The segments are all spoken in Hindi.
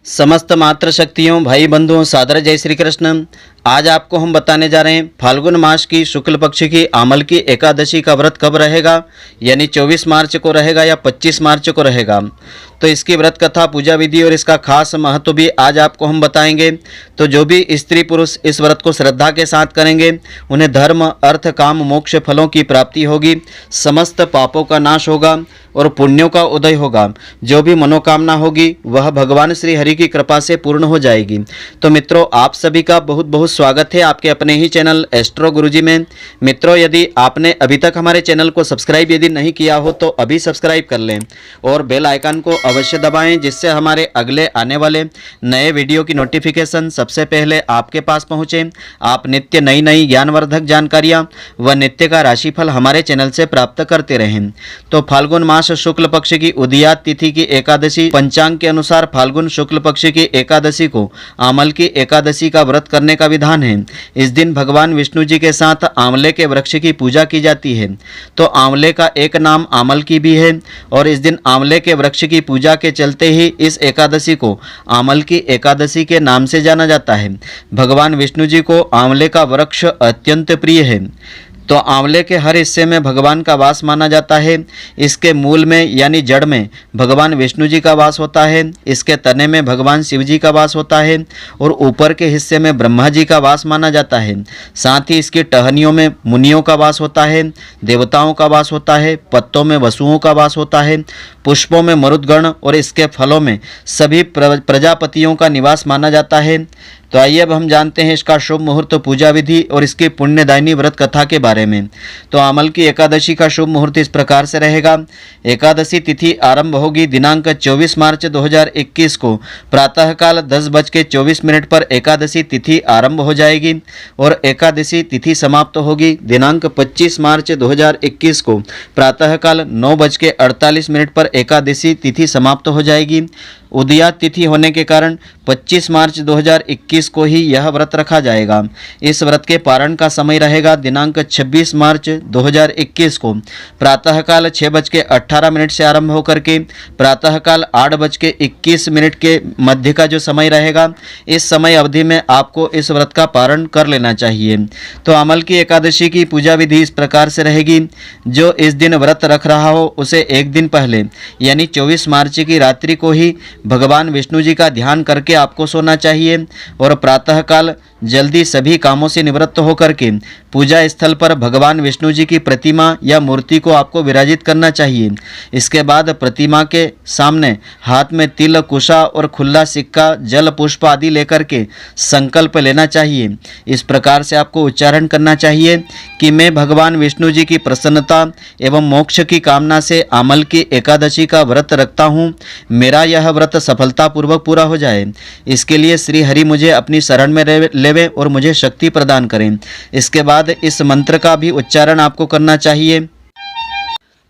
समस्त मातृशक्तियों भाई बंधुओं सादर जय श्री कृष्ण। आज आपको हम बताने जा रहे हैं फाल्गुन मास की शुक्ल पक्ष की आमल की एकादशी का व्रत कब रहेगा, यानी 24 मार्च को रहेगा या 25 मार्च को रहेगा। तो इसकी व्रत कथा, पूजा विधि और इसका खास महत्व भी आज आपको हम बताएंगे। तो जो भी स्त्री पुरुष इस व्रत को श्रद्धा के साथ करेंगे उन्हें धर्म अर्थ काम मोक्ष फलों की प्राप्ति होगी, समस्त पापों का नाश होगा और पुण्यों का उदय होगा। जो भी मनोकामना होगी वह भगवान श्री हरि की कृपा से पूर्ण हो जाएगी। तो मित्रों, आप सभी का बहुत बहुत स्वागत है आपके अपने ही चैनल एस्ट्रो गुरुजी में। मित्रों, यदि आपने अभी तक हमारे चैनल को सब्सक्राइब यदि नहीं किया हो तो अभी सब्सक्राइब कर लें और बेल आइकन को अवश्य दबाएं, जिससे हमारे अगले आने वाले नए वीडियो की नोटिफिकेशन सबसे पहले आपके पास पहुंचे। आप नित्य नई नई ज्ञानवर्धक जानकारियां व नित्य का राशिफल हमारे चैनल से प्राप्त करते रहें। तो फाल्गुन मास शुक्ल पक्ष की उदयात तिथि की एकादशी, पंचांग के अनुसार फाल्गुन शुक्ल पक्ष की एकादशी को आमल की एकादशी का व्रत करने का विधान है। इस दिन भगवान विष्णु जी के साथ आंवले के वृक्ष की पूजा की जाती है। तो आंवले का एक नाम आमल की भी है और इस दिन आंवले के वृक्ष की पूजा के चलते ही इस एकादशी को आमल की एकादशी के नाम से जाना जाता है। भगवान विष्णु जी को आंवले का वृक्ष अत्यंत प्रिय है। तो आंवले के हर हिस्से में भगवान का वास माना जाता है। इसके मूल में यानी जड़ में भगवान विष्णु जी का वास होता है, इसके तने में भगवान शिव जी का वास होता है और ऊपर के हिस्से में ब्रह्मा जी का वास माना जाता है। साथ ही इसकी टहनियों में मुनियों का वास होता है, देवताओं का वास होता है, पत्तों में वसुओं का वास होता है, पुष्पों में मरुदगण और इसके फलों में सभी प्रजापतियों का निवास माना जाता है। तो आइए अब हम जानते हैं इसका शुभ मुहूर्त, पूजा विधि और इसकी पुण्यदायिनी व्रत कथा के बारे में। तो आमल की एकादशी का शुभ मुहूर्त इस प्रकार से रहेगा। एकादशी तिथि आरंभ होगी दिनांक 24 मार्च 2021 को प्रातःकाल 10:24 पर एकादशी तिथि आरंभ हो जाएगी और एकादशी तिथि समाप्त होगी दिनांक 25 मार्च 2021 को प्रातःकाल 9:48 पर एकादशी तिथि समाप्त हो जाएगी। उदयात तिथि होने के कारण 25 मार्च 2021 को ही यह व्रत रखा जाएगा। इस व्रत के पारण का समय रहेगा दिनांक 26 मार्च 2021 को प्रातःकाल 6:18 से आरंभ होकर के प्रातःकाल 8:21 के मध्य का जो समय रहेगा, इस समय अवधि में आपको इस व्रत का पारण कर लेना चाहिए। तो अमल की एकादशी की पूजा विधि इस प्रकार से रहेगी। जो इस दिन व्रत रख रहा हो उसे एक दिन पहले यानी 24 मार्च की रात्रि को ही भगवान विष्णु जी का ध्यान करके आपको सोना चाहिए और प्रातःकाल जल्दी सभी कामों से निवृत्त होकर के पूजा स्थल पर भगवान विष्णु जी की प्रतिमा या मूर्ति को आपको विराजित करना चाहिए। इसके बाद प्रतिमा के सामने हाथ में तिल, कुशा और खुला सिक्का, जल, पुष्प आदि लेकर के संकल्प लेना चाहिए। इस प्रकार से आपको उच्चारण करना चाहिए कि मैं भगवान विष्णु जी की प्रसन्नता एवं मोक्ष की कामना से आमल की एकादशी का व्रत रखता हूँ। मेरा यह व्रत सफलतापूर्वक पूरा हो जाए, इसके लिए श्री हरि मुझे अपनी शरण में लेवें और मुझे शक्ति प्रदान करें। इसके बाद इस मंत्र का भी उच्चारण आपको करना चाहिए।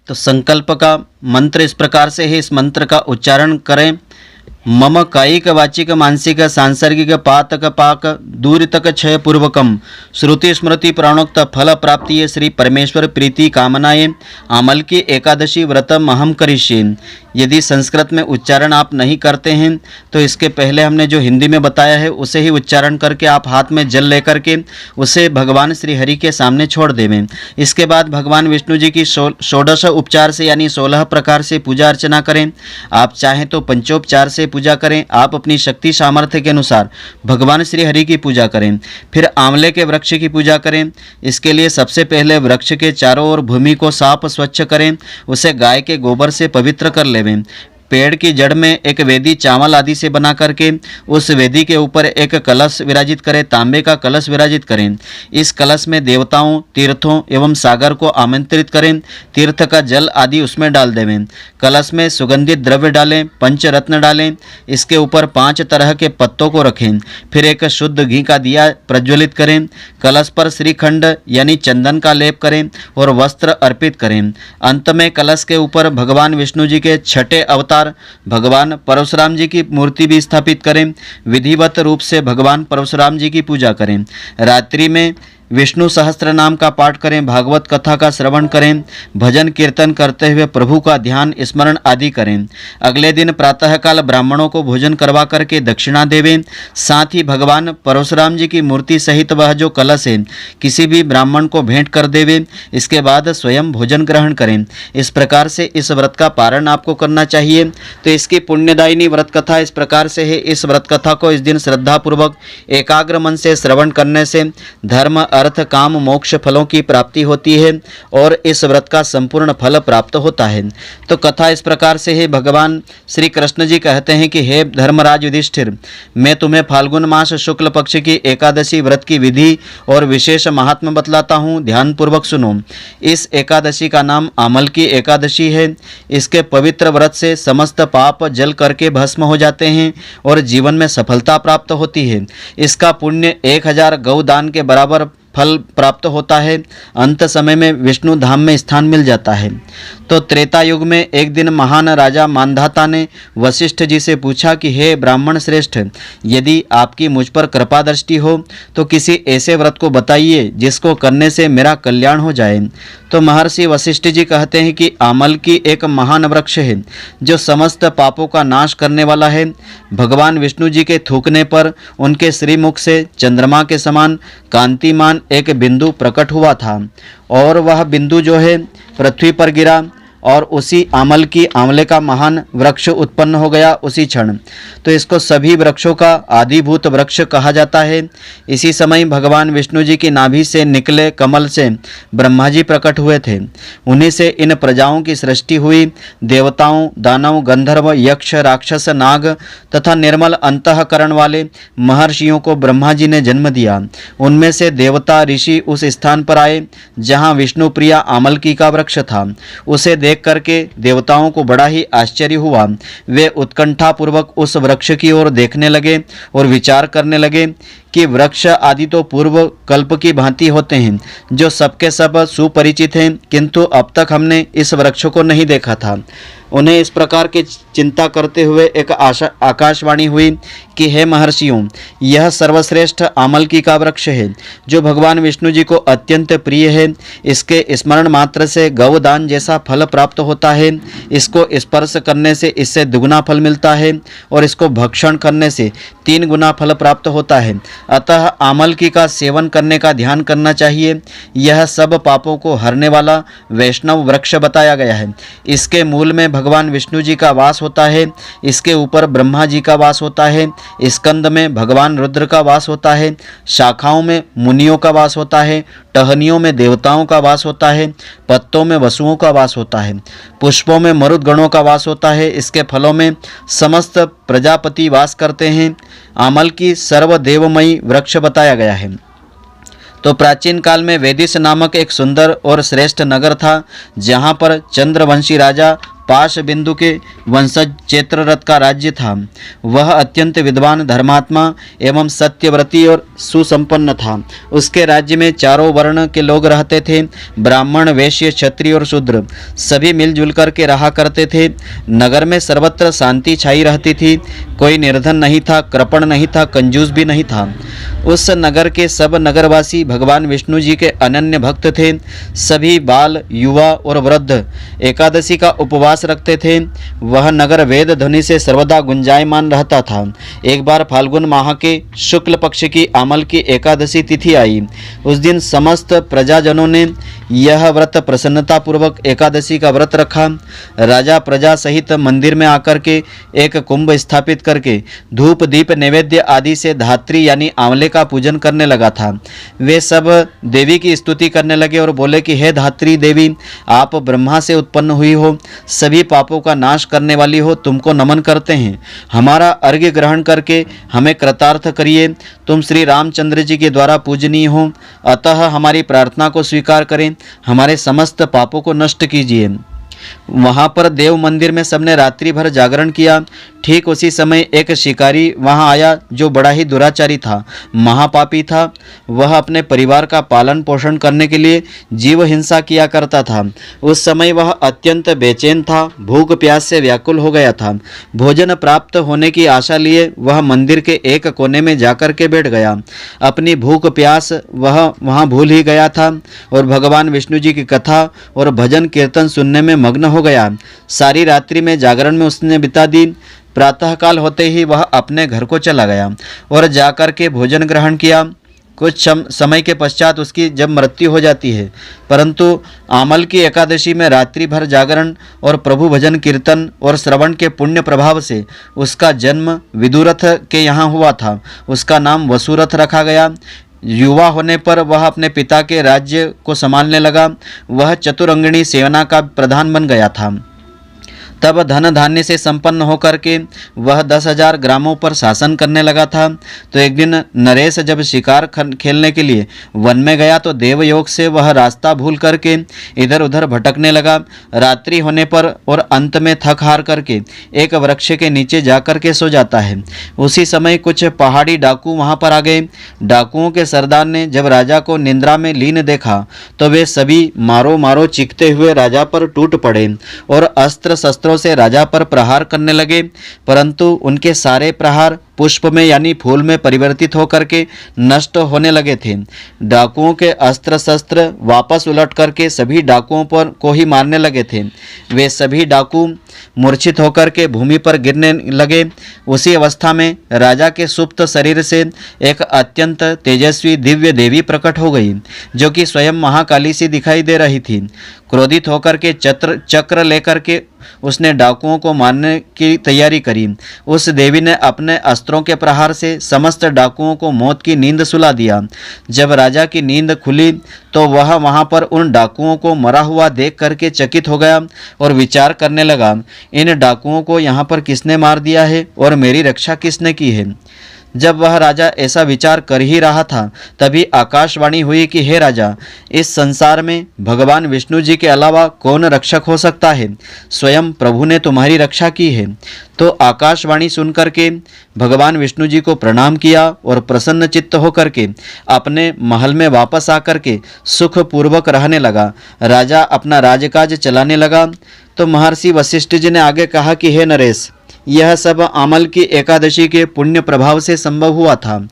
तो संकल्प का मंत्र इस प्रकार से है, इस मंत्र का उच्चारण करें। मम कायिक वाचिक मानसिक सांसर्गिक पातक पाक दूरितक क्षय पूर्वकम श्रुति स्मृति प्राणोक्त फल प्राप्ति श्री परमेश्वर प्रीति कामनाएं आमल की एकादशी व्रतम अहम करिष्ये। यदि संस्कृत में उच्चारण आप नहीं करते हैं तो इसके पहले हमने जो हिंदी में बताया है उसे ही उच्चारण करके आप हाथ में जल लेकर के उसे भगवान श्री हरि के सामने छोड़ देवें। इसके बाद भगवान विष्णु जी की 16 उपचार से यानी 16 प्रकार से पूजा अर्चना करें। आप चाहें तो पंचोपचार से पूजा करें, आप अपनी शक्ति सामर्थ्य के अनुसार भगवान श्री हरि की पूजा करें। फिर आंवले के वृक्ष की पूजा करें। इसके लिए सबसे पहले वृक्ष के चारों ओर भूमि को साफ स्वच्छ करें, उसे गाय के गोबर से पवित्र कर लें। पेड़ की जड़ में एक वेदी चावल आदि से बना करके उस वेदी के ऊपर एक कलश विराजित करें, तांबे का कलश विराजित करें। इस कलश में देवताओं, तीर्थों एवं सागर को आमंत्रित करें। तीर्थ का जल आदि उसमें डाल देवें। कलश में सुगंधित द्रव्य डालें, पंचरत्न डालें। इसके ऊपर 5 तरह के पत्तों को रखें। फिर एक शुद्ध घी का दिया प्रज्वलित करें। कलश पर श्रीखंड यानी चंदन का लेप करें और वस्त्र अर्पित करें। अंत में कलश के ऊपर भगवान विष्णु जी के छठे अवतार भगवान परशुराम जी की मूर्ति भी स्थापित करें। विधिवत रूप से भगवान परशुराम जी की पूजा करें। रात्रि में विष्णु सहस्त्र नाम का पाठ करें, भागवत कथा का श्रवण करें, भजन कीर्तन करते हुए प्रभु का ध्यान स्मरण आदि करें। अगले दिन प्रातःकाल ब्राह्मणों को भोजन करवा करके दक्षिणा देवें। साथ ही भगवान परशुराम जी की मूर्ति सहित वह जो कलश है किसी भी ब्राह्मण को भेंट कर देवें। इसके बाद स्वयं भोजन ग्रहण करें। इस प्रकार से इस व्रत का पारण आपको करना चाहिए। तो इसकी पुण्यदायिनी व्रत कथा इस प्रकार से है। इस व्रत कथा को इस दिन श्रद्धापूर्वक एकाग्र मन से श्रवण करने से धर्म, अर्थ, काम, मोक्ष फलों की प्राप्ति होती है और इस व्रत का संपूर्ण फल प्राप्त होता है। तो कथा इस प्रकार से है। भगवान श्री कृष्ण जी कहते हैं कि हे धर्मराज युधिष्ठिर, मैं तुम्हें फाल्गुन मास शुक्ल पक्ष की एकादशी व्रत की विधि और विशेष महात्म्य बतलाता हूँ, ध्यानपूर्वक सुनो। इस एकादशी का नाम आमल की एकादशी है। इसके पवित्र व्रत से समस्त पाप जल करके भस्म हो जाते हैं और जीवन में सफलता प्राप्त होती है। इसका पुण्य 1000 गौदान के बराबर फल प्राप्त होता है। अंत समय में विष्णु धाम में स्थान मिल जाता है। तो त्रेता युग में एक दिन महान राजा मानधाता ने वशिष्ठ जी से पूछा कि हे ब्राह्मण श्रेष्ठ, यदि आपकी मुझ पर कृपा दृष्टि हो तो किसी ऐसे व्रत को बताइए जिसको करने से मेरा कल्याण हो जाए। तो महर्षि वशिष्ठ जी कहते हैं कि आमल की एक महान वृक्ष है जो समस्त पापों का नाश करने वाला है। भगवान विष्णु जी के थूकने पर उनके श्रीमुख से चंद्रमा के समान कांतिमान एक बिंदु प्रकट हुआ था और वह बिंदु जो है पृथ्वी पर गिरा और उसी आमल की आंवले का महान वृक्ष उत्पन्न हो गया उसी क्षण। तो इसको सभी वृक्षों का आदिभूत वृक्ष कहा जाता है। इसी समय भगवान विष्णु जी की नाभि से निकले कमल से ब्रह्मा जी प्रकट हुए थे। उन्हीं से इन प्रजाओं की सृष्टि हुई। देवताओं, दानव, गंधर्व, यक्ष, राक्षस, नाग तथा निर्मल अंतःकरण वाले महर्षियों को ब्रह्मा जी ने जन्म दिया। उनमें से देवता ऋषि उस स्थान पर आए जहाँ विष्णु प्रिया आमलकी का वृक्ष था। उसे देख करके देवताओं को बड़ा ही आश्चर्य हुआ। वे उत्कंठापूर्वक उस वृक्ष की ओर देखने लगे और विचार करने लगे कि वृक्ष आदि तो पूर्व कल्प की भांति होते हैं जो सबके सब सुपरिचित हैं, किंतु अब तक हमने इस वृक्ष को नहीं देखा था। उन्हें इस प्रकार की चिंता करते हुए एक आकाशवाणी हुई कि हे महर्षियों, यह सर्वश्रेष्ठ आमलकी का वृक्ष है जो भगवान विष्णु जी को अत्यंत प्रिय है। इसके स्मरण मात्र से गौदान जैसा फल प्राप्त होता है। इसको स्पर्श करने से इससे दुगुना फल मिलता है और इसको भक्षण करने से 3 गुना फल प्राप्त होता है। अतः आमलकी का सेवन करने का ध्यान करना चाहिए। यह सब पापों को हरने वाला वैष्णव वृक्ष बताया गया है। इसके मूल में भगवान विष्णु जी का वास होता है। इसके ऊपर ब्रह्मा जी का वास होता है। स्कंद में भगवान रुद्र का वास होता है। शाखाओं में मुनियों का वास होता है। टहनियों में देवताओं का वास होता है। पत्तों में वसुओं का वास होता है। पुष्पों में मरुदगणों का वास होता है। इसके फलों में समस्त प्रजापति वास करते हैं। आमल की सर्वदेवमयी वृक्ष बताया गया है। तो प्राचीन काल में वेदिस नामक एक सुंदर और श्रेष्ठ नगर था जहाँ पर चंद्रवंशी राजा पाश बिंदु के वंशज चैत्ररथ का राज्य था। वह अत्यंत विद्वान, धर्मात्मा एवं सत्यव्रती और सुसंपन्न था। उसके राज्य में चारों वर्ण के लोग रहते थे। ब्राह्मण, वैश्य, क्षत्रिय और शूद्र सभी मिलजुल कर के रहा करते थे। नगर में सर्वत्र शांति छाई रहती थी। कोई निर्धन नहीं था, कृपण नहीं था, कंजूस भी नहीं था। उस नगर के सब नगरवासी भगवान विष्णु जी के अनन्य भक्त थे। सभी बाल, युवा और वृद्ध एकादशी का उपवास रखते थे। वह नगर वेद ध्वनि से सर्वदा गुंजायमान रहता था। एक बार फाल्गुन माह के शुक्ल पक्ष की आमल की एकादशी तिथि आई। उस दिन समस्त प्रजाजनों ने यह व्रत प्रसन्नतापूर्वक एकादशी का व्रत रखा। राजा प्रजा सहित मंदिर में आकर के एक कुंभ स्थापित करके धूप दीप नैवेद्य आदि से धात्री यानी आंवले का पूजन करने लगा था। वे सब देवी की स्तुति करने लगे और बोले कि हे धात्री देवी, आप ब्रह्मा से उत्पन्न हुई हो, सभी पापों का नाश करने वाली हो, तुमको नमन करते हैं। हमारा अर्घ्य ग्रहण करके हमें कृतार्थ करिए। तुम श्री रामचंद्र जी के द्वारा पूजनीय हो, अतः हमारी प्रार्थना को स्वीकार करें, हमारे समस्त पापों को नष्ट कीजिए। वहाँ पर देव मंदिर में सबने रात्रि भर जागरण किया। ठीक उसी समय एक शिकारी वहाँ आया जो बड़ा ही दुराचारी था, महापापी था। वह अपने परिवार का पालन पोषण करने के लिए जीव हिंसा किया करता था। उस समय वह अत्यंत बेचैन था, भूख प्यास से व्याकुल हो गया था। भोजन प्राप्त होने की आशा लिए वह मंदिर के एक कोने में जाकर के बैठ गया। अपनी भूख प्यास वह वहाँ भूल ही गया था और भगवान विष्णु जी की कथा और भजन कीर्तन सुनने में मग्न हो गया। सारी रात्रि में जागरण में उसने बिता दी। प्रातःकाल होते ही वह अपने घर को चला गया और जाकर के भोजन ग्रहण किया। कुछ समय के पश्चात उसकी जब मृत्यु हो जाती है, परंतु आमल की एकादशी में रात्रि भर जागरण और प्रभु भजन कीर्तन और श्रवण के पुण्य प्रभाव से उसका जन्म विदुरथ के यहाँ हुआ था। उसका नाम वसुरथ रखा गया। युवा होने पर वह अपने पिता के राज्य को संभालने लगा। वह चतुरंगिणी सेना का प्रधान बन गया था। तब धन धान्य से संपन्न होकर के वह 10,000 ग्रामों पर शासन करने लगा था। तो एक दिन नरेश जब शिकार खेलने के लिए वन में गया तो देवयोग से वह रास्ता भूल करके इधर उधर भटकने लगा। रात्रि होने पर और अंत में थक हार करके एक वृक्ष के नीचे जाकर के सो जाता है। उसी समय कुछ पहाड़ी डाकू वहां पर आ गए। डाकुओं के सरदार ने जब राजा को निद्रा में लीन देखा तो वे सभी मारो मारो चीखते हुए राजा पर टूट पड़े और अस्त्र शस्त्रों से राजा पर प्रहार करने लगे, परंतु उनके सारे प्रहार पुष्प में यानी फूल में परिवर्तित होकर के नष्ट होने लगे थे। डाकुओं के अस्त्र शस्त्र वापस उलट करके सभी डाकुओं पर को ही मारने लगे थे। वे सभी डाकू मूर्छित होकर के भूमि पर गिरने लगे। उसी अवस्था में राजा के सुप्त शरीर से एक अत्यंत तेजस्वी दिव्य देवी प्रकट हो गई, जो कि स्वयं महाकाली सी दिखाई दे रही थी। क्रोधित होकर के चक्र लेकर के उसने डाकुओं को मारने की तैयारी करी। उस देवी ने अपने अस्त्रों के प्रहार से समस्त डाकुओं को मौत की नींद सुला दिया। जब राजा की नींद खुली तो वह वहां पर उन डाकुओं को मरा हुआ देख करके चकित हो गया और विचार करने लगा, इन डाकुओं को यहाँ पर किसने मार दिया है और मेरी रक्षा किसने की है। जब वह राजा ऐसा विचार कर ही रहा था तभी आकाशवाणी हुई कि हे राजा, इस संसार में भगवान विष्णु जी के अलावा कौन रक्षक हो सकता है। स्वयं प्रभु ने तुम्हारी रक्षा की है। तो आकाशवाणी सुनकर के भगवान विष्णु जी को प्रणाम किया और प्रसन्न चित्त होकर के अपने महल में वापस आकर के सुखपूर्वक रहने लगा। राजा अपना राजकाज चलाने लगा। तो महर्षि वशिष्ठ जी ने आगे कहा कि हे नरेश, यह सब आमल की एकादशी के पुण्य प्रभाव से संभव हुआ था।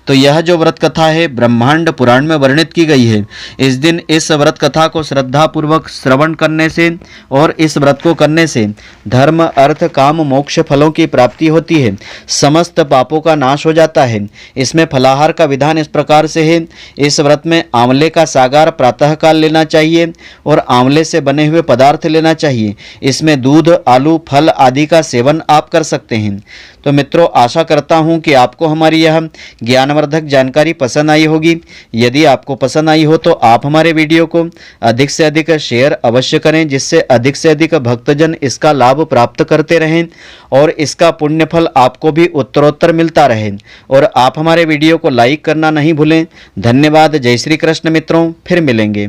तो यह जो व्रत कथा है ब्रह्मांड पुराण में वर्णित की गई है। इस दिन इस व्रत कथा को श्रद्धापूर्वक श्रवण करने से और इस व्रत को करने से धर्म अर्थ काम मोक्ष फलों की प्राप्ति होती है। समस्त पापों का नाश हो जाता है। इसमें फलाहार का विधान इस प्रकार से है। इस व्रत में आंवले का सागार प्रातःकाल लेना चाहिए और आंवले से बने हुए पदार्थ लेना चाहिए। इसमें दूध आलू फल आदि का सेवन आप कर सकते हैं। तो मित्रों, आशा करता हूं कि आपको हमारी यह ज्ञानवर्धक जानकारी पसंद आई होगी। यदि आपको पसंद आई हो तो आप हमारे वीडियो को अधिक से अधिक शेयर अवश्य करें, जिससे अधिक से अधिक भक्तजन इसका लाभ प्राप्त करते रहें और इसका पुण्यफल आपको भी उत्तरोत्तर मिलता रहे। और आप हमारे वीडियो को लाइक करना नहीं भूलें। धन्यवाद। जय श्री कृष्ण मित्रों, फिर मिलेंगे।